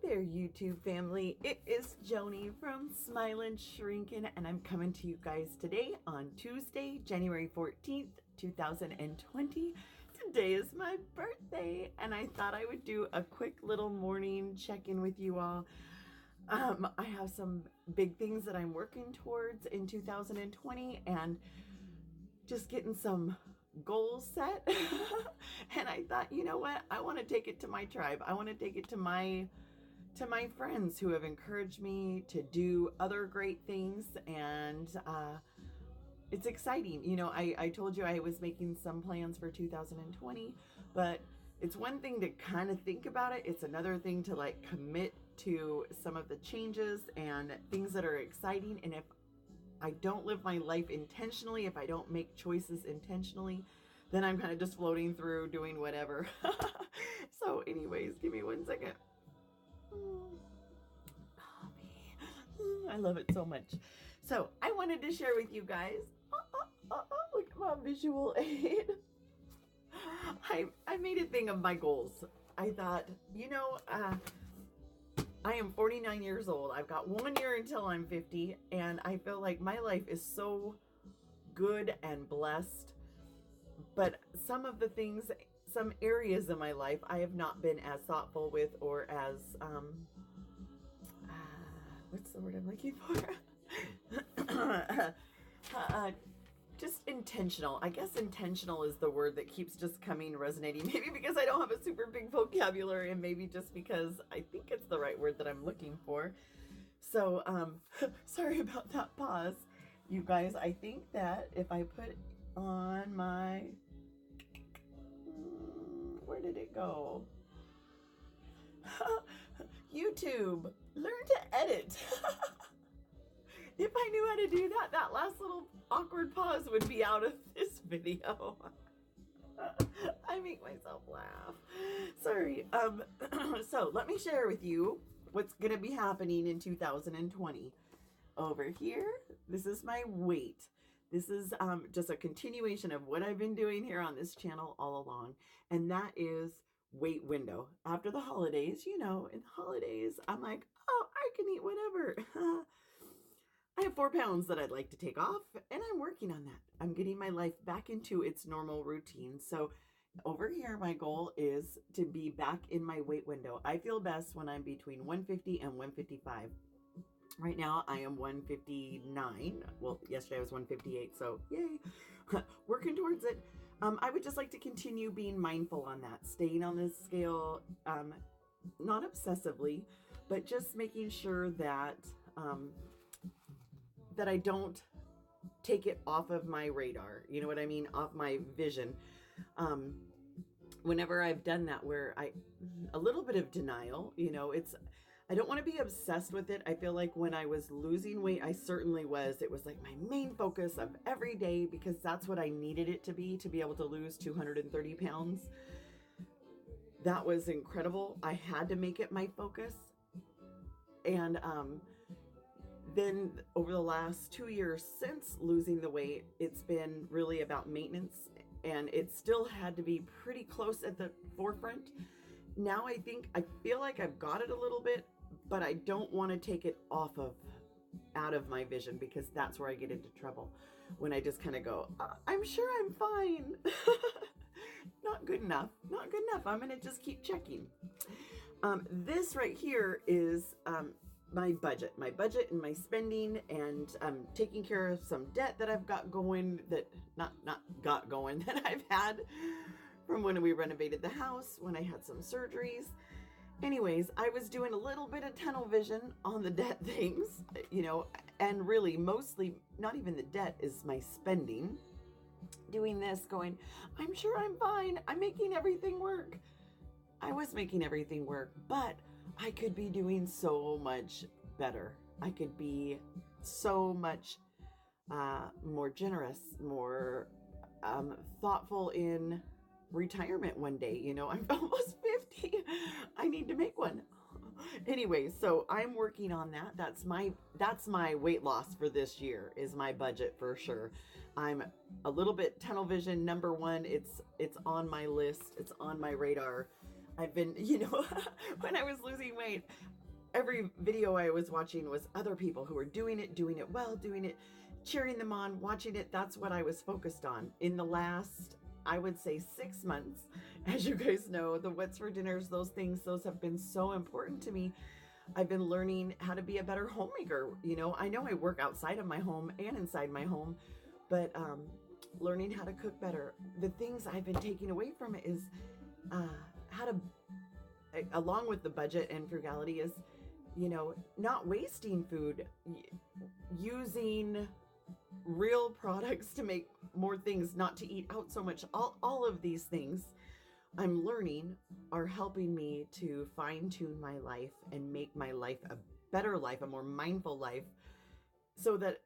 there, YouTube family. It is Joni from Smilin' Shrinkin', and I'm coming to you guys today on Tuesday, January 14th, 2020. Today is my birthday, and I thought I would do a quick little morning check-in with you all. I have some big things that I'm working towards in 2020, and just getting some goals set. And I thought, you know what? I want to take it to my tribe. I want to take it to my friends who have encouraged me to do other great things. And it's exciting. You know, I told you I was making some plans for 2020, but it's one thing to kind of think about it. It's another thing to like commit to some of the changes and things that are exciting. And if I don't live my life intentionally, if I don't make choices intentionally, then I'm kind of just floating through doing whatever. So anyways, give me 1 second. Coffee. I love it so much. So I wanted to share with you guys, look at my visual aid. I made a thing of my goals. I thought, you know, I am 49 years old. I've got 1 year until I'm 50, and I feel like my life is so good and blessed. But some of the things, some areas of my life, I have not been as thoughtful with, or as, what's the word I'm looking for? Just intentional. I guess intentional is the word that keeps just coming, resonating. Maybe because I don't have a super big vocabulary, and maybe just because I think it's the right word that I'm looking for. So, sorry about that pause. You guys, I think that if I put on my, where did it go? YouTube, learn to edit. If I knew how to do that, that last little awkward pause would be out of this video. I make myself laugh. Sorry. So let me share with you what's going to be happening in 2020. Over here, this is my weight. This is just a continuation of what I've been doing here on this channel all along. And that is weight window. After the holidays, you know, in the holidays, I'm like, oh, I can eat whatever. I have 4 pounds that I'd like to take off, and I'm working on that. I'm getting my life back into its normal routine. So over here, my goal is to be back in my weight window. I feel best when I'm between 150 and 155. Right now, I am 159. Well, yesterday I was 158, so yay. Working towards it. I would just like to continue being mindful on that, staying on this scale, not obsessively, but just making sure that that I don't take it off of my radar. You know what I mean? Off my vision. Whenever I've done that, where a little bit of denial, you know, I don't want to be obsessed with it. I feel like when I was losing weight, I certainly was. It was like my main focus of every day, because that's what I needed it to be able to lose 230 pounds. That was incredible. I had to make it my focus. And, then over the last 2 years since losing the weight, it's been really about maintenance, and it still had to be pretty close at the forefront. Now I feel like I've got it a little bit, but I don't want to take it out of my vision, because that's where I get into trouble. When I just kind of go, I'm sure I'm fine. Not good enough. Not good enough. I'm going to just keep checking. This right here is, my budget and my spending, and taking care of some debt that I've got going, that that I've had from when we renovated the house, when I had some surgeries. Anyways, I was doing a little bit of tunnel vision on the debt things, you know, and really mostly not even the debt, is my spending. Doing this, going, I'm sure I'm fine. I'm making everything work. I was making everything work, but I could be doing so much better. I could be so much more generous, more thoughtful in retirement one day. You know, I'm almost 50. I need to make one. Anyway, so I'm working on that. That's my weight loss for this year, is my budget for sure. I'm a little bit tunnel vision. Number one, it's on my list. It's on my radar. I've been, when I was losing weight, every video I was watching was other people who were doing it well, doing it, cheering them on, watching it. That's what I was focused on. In the last, I would say 6 months, as you guys know, the what's for dinners, those things, those have been so important to me. I've been learning how to be a better homemaker. I know I work outside of my home and inside my home, but learning how to cook better. The things I've been taking away from it is how to, along with the budget and frugality, is not wasting food, using real products to make more things, not to eat out so much. All of these things I'm learning are helping me to fine tune my life and make my life a better life, a more mindful life, so that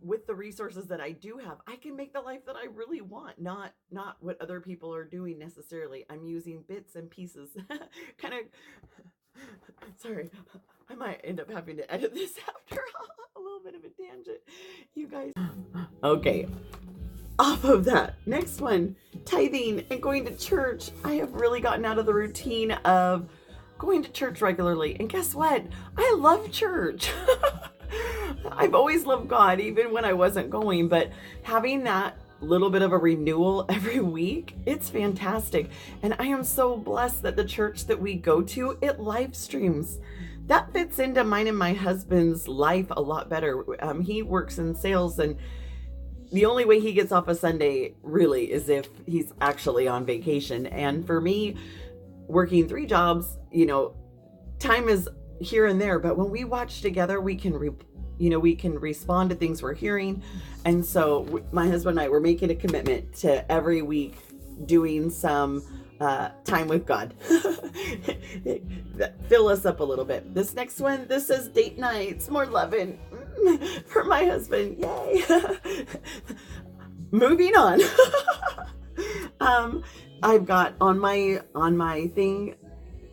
with the resources that I do have, I can make the life that I really want, not what other people are doing necessarily. I'm using bits and pieces, kind of, sorry, I might end up having to edit this after a little bit of a tangent, you guys. Okay, off of that, next one, tithing and going to church. I have really gotten out of the routine of going to church regularly, and guess what? I love church. I've always loved God, even when I wasn't going, but having that little bit of a renewal every week, it's fantastic. And I am so blessed that the church that we go to, it live streams. That fits into mine and my husband's life a lot better. He works in sales, and the only way he gets off a Sunday really is if he's actually on vacation. And for me, working 3 jobs, time is here and there, but when we watch together, we can respond to things we're hearing. And so my husband and I were making a commitment to every week doing some time with God. Fill us up a little bit. This next one, this says date nights, more loving for my husband. Yay. Moving on. I've got on my thing,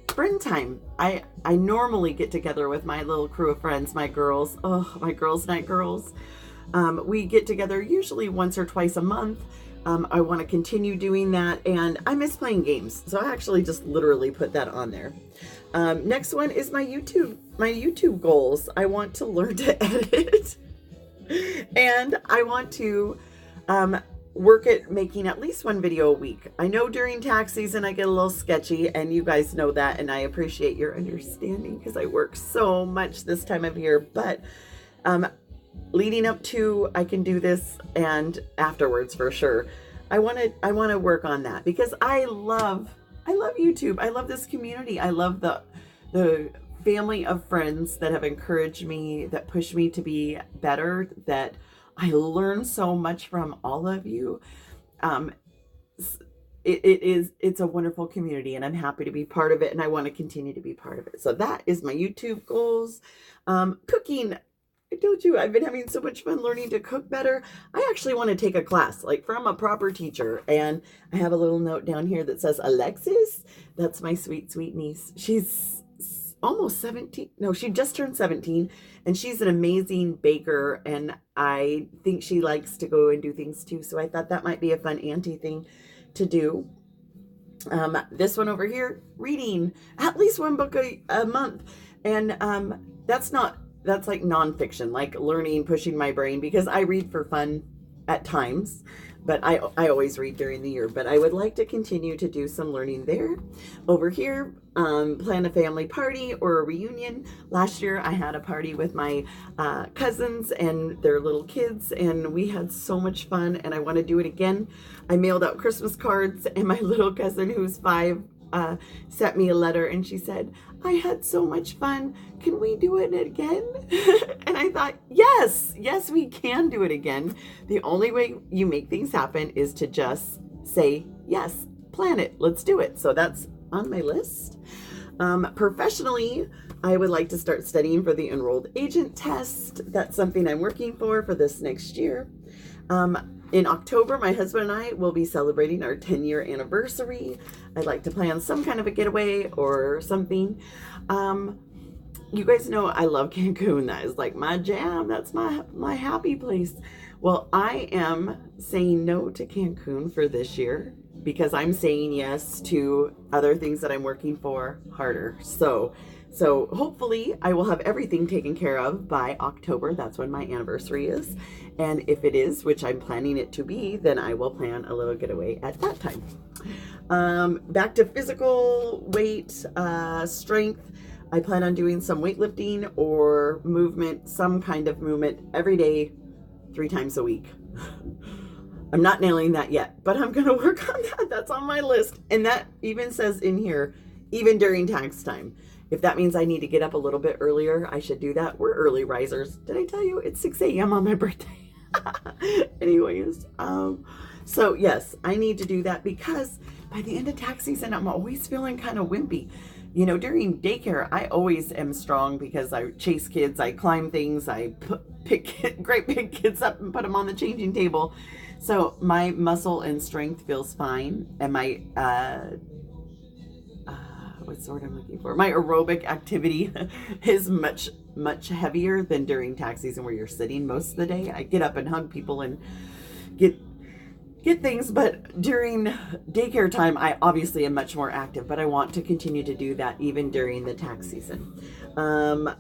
friend time. I normally get together with my little crew of friends, my girls. Oh, my girls' night girls. We get together usually once or twice a month. I want to continue doing that, and I miss playing games, so I actually just literally put that on there. Next one is my YouTube goals. I want to learn to edit, and I want to work at making at least 1 video a week. I know during tax season I get a little sketchy, and you guys know that, and I appreciate your understanding because I work so much this time of year, but leading up to, I can do this, and afterwards for sure. I want to work on that because I love YouTube. I love this community. I love the family of friends that have encouraged me, that push me to be better, that I learn so much from all of you. It's a wonderful community, and I'm happy to be part of it, and I want to continue to be part of it. So that is my YouTube goals. Cooking. I told you I've been having so much fun learning to cook better. I actually want to take a class, like from a proper teacher. And I have a little note down here that says Alexis. That's my sweet, sweet niece. She's almost 17. No, she just turned 17, and she's an amazing baker. And I think she likes to go and do things too. So I thought that might be a fun auntie thing to do. This one over here, reading at least 1 book a month. And that's like nonfiction, like learning, pushing my brain, because I read for fun at times, but I always read during the year. But I would like to continue to do some learning there. Over here, plan a family party or a reunion. Last year I had a party with my cousins and their little kids, and we had so much fun, and I want to do it again. I mailed out Christmas cards, and my little cousin, who's 5, sent me a letter, and she said, I had so much fun. Can we do it again? And I thought, yes, we can do it again. The only way you make things happen is to just say, yes, plan it, let's do it. So that's on my list. Professionally, I would like to start studying for the enrolled agent test. That's something I'm working for this next year. In October, my husband and I will be celebrating our 10-year anniversary. I'd like to plan some kind of a getaway or something. You guys know I love Cancun. That is like my jam. That's my happy place. Well, I am saying no to Cancun for this year because I'm saying yes to other things that I'm working for harder. So hopefully I will have everything taken care of by October. That's when my anniversary is. And if it is, which I'm planning it to be, then I will plan a little getaway at that time. Back to physical weight, strength. I plan on doing some weightlifting or movement, some kind of movement every day, 3 times a week. I'm not nailing that yet, but I'm going to work on that. That's on my list. And that even says in here, even during tax time. If that means I need to get up a little bit earlier, I should do that. We're early risers. Did I tell you it's 6 a.m. on my birthday? Anyways, so yes, I need to do that because by the end of tax season, I'm always feeling kind of wimpy. You know, during daycare, I always am strong because I chase kids, I climb things, I pick great big kids up and put them on the changing table. So my muscle and strength feels fine, and my what's the word I'm looking for? My aerobic activity is much heavier than during tax season where you're sitting most of the day. I get up and hug people and get things, but during daycare time, I obviously am much more active, but I want to continue to do that even during the tax season.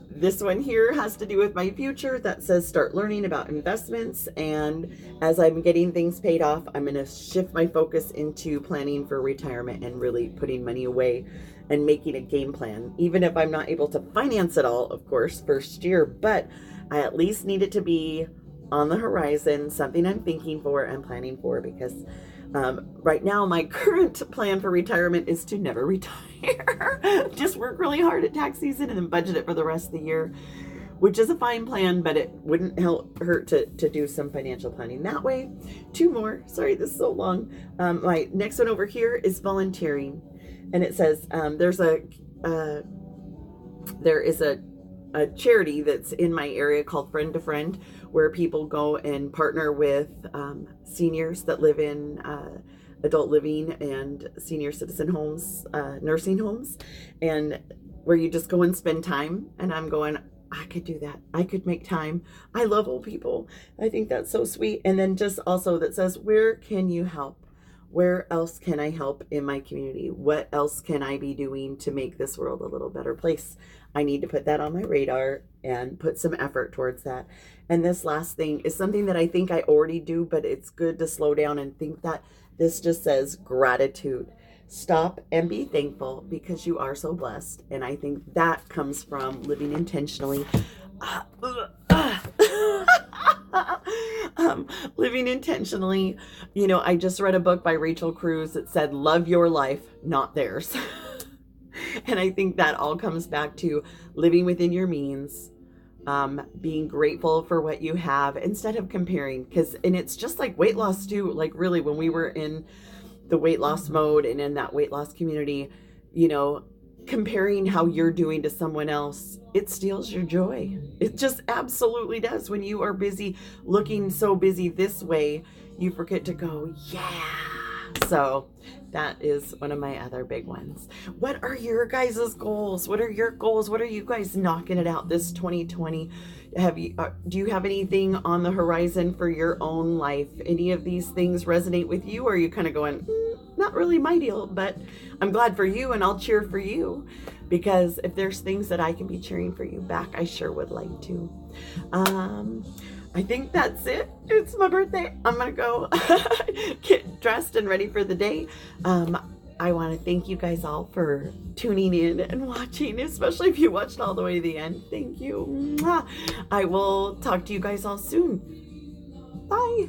This one here has to do with my future that says start learning about investments. And as I'm getting things paid off, I'm going to shift my focus into planning for retirement and really putting money away and making a game plan. Even if I'm not able to finance it all, of course, first year, but I at least need it to be on the horizon, something I'm thinking for and planning for, because right now my current plan for retirement is to never retire. Just work really hard at tax season and then budget it for the rest of the year, which is a fine plan, but it wouldn't hurt to do some financial planning that way. 2 more. Sorry, this is so long. My next one over here is volunteering. And it says there is a charity that's in my area called Friend to Friend, where people go and partner with seniors that live in adult living and senior citizen homes, nursing homes, and where you just go and spend time. And I'm going, I could do that. I could make time. I love old people. I think that's so sweet. And then just also that says, where can you help? Where else can I help in my community? What else can I be doing to make this world a little better place? I need to put that on my radar and put some effort towards that. And this last thing is something that I think I already do, but it's good to slow down and think that this just says gratitude. Stop and be thankful because you are so blessed. And I think that comes from living intentionally. Living intentionally. You know, I just read a book by Rachel Cruz that said, love your life, not theirs. And I think that all comes back to living within your means, being grateful for what you have instead of comparing. And it's just like weight loss too. Like really, when we were in the weight loss mode and in that weight loss community, you know, comparing how you're doing to someone else, it steals your joy. It just absolutely does. When you are busy looking so busy this way, you forget to go, yeah. So that is one of my other big ones. What are your guys' goals? What are your goals? What are you guys knocking it out this 2020? Do you have anything on the horizon for your own life? Any of these things resonate with you? Or are you kind of going, not really my deal, but I'm glad for you and I'll cheer for you, because if there's things that I can be cheering for you back, I sure would like to. I think that's it. It's my birthday. I'm going to go get dressed and ready for the day. I want to thank you guys all for tuning in and watching, especially if you watched all the way to the end. Thank you. I will talk to you guys all soon. Bye.